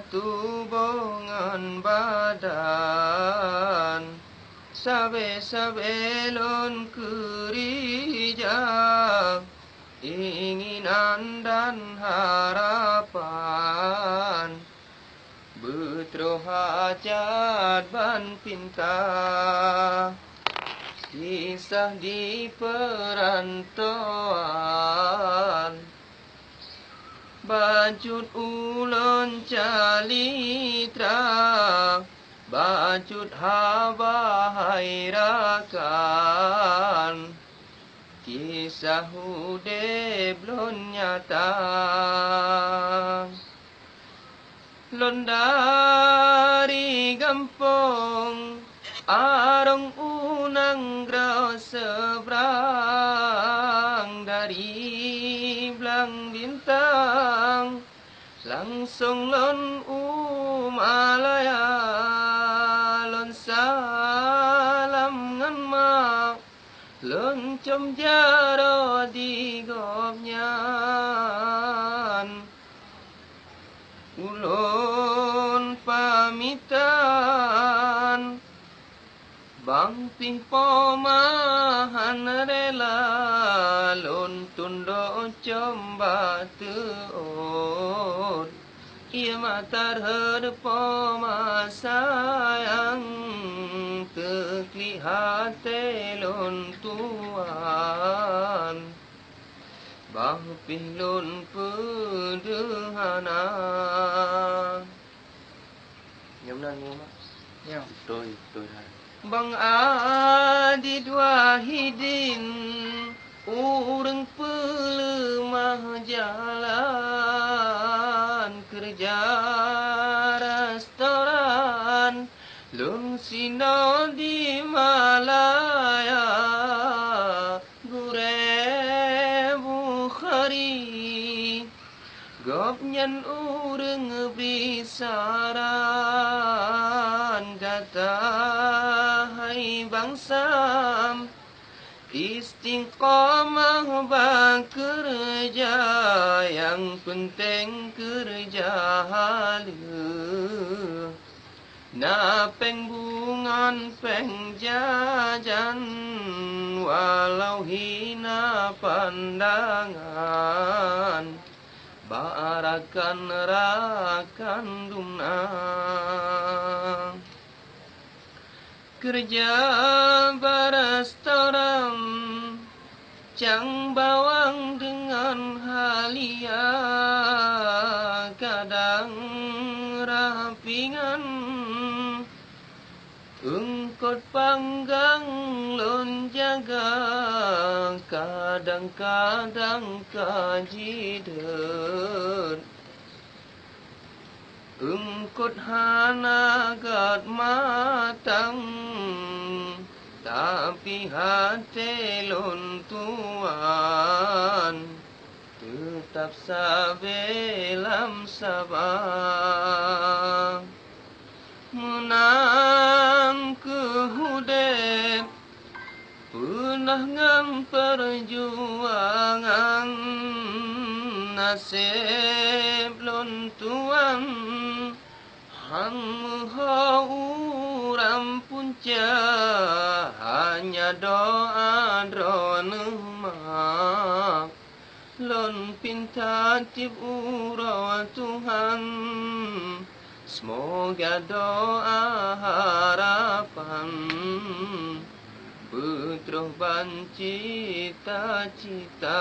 tubongan badan sabe-sabe lon kerja inginan dan harapan betroh hajat ban pinta kisah di perantauan bajut ulun calitra bajut habahairakan kisah hudeb lon nyata lon dari gampong arong unang grau seberang dari belang bintang langsung lon umalaya lon salam ngan mak lon com jaro di gobnyan ulun pamitan bang pih pomahan rela lon tundo comba teot ia matar her poma sayang teklihat lon tuan bang pih lon pederhana nhầm nan nghe mak Ya. tôi hai bang adid wahidin urang pelemah jalan kerja restoran lung sino di Malaya gure Bukhari gopnyan urang bisaran kata hai bangsam istiqamah bekerja yang penting kerja halu na peng bungan peng jajan walau hina pandangan barakan rakan dumnang kerja berestoran cang bawang dengan halia kadang rapingan engkot panggang lon jaga kadang-kadang kajidet engkot hana gat matang tapi hati lon tuan tetap sabelam sabar menang kehudep pernah ngam perjuangan nasib lon tuan hang uram punca hanya doa mak lon pinta tip ura Tuhan semoga doa harapan betroh ban cita-cita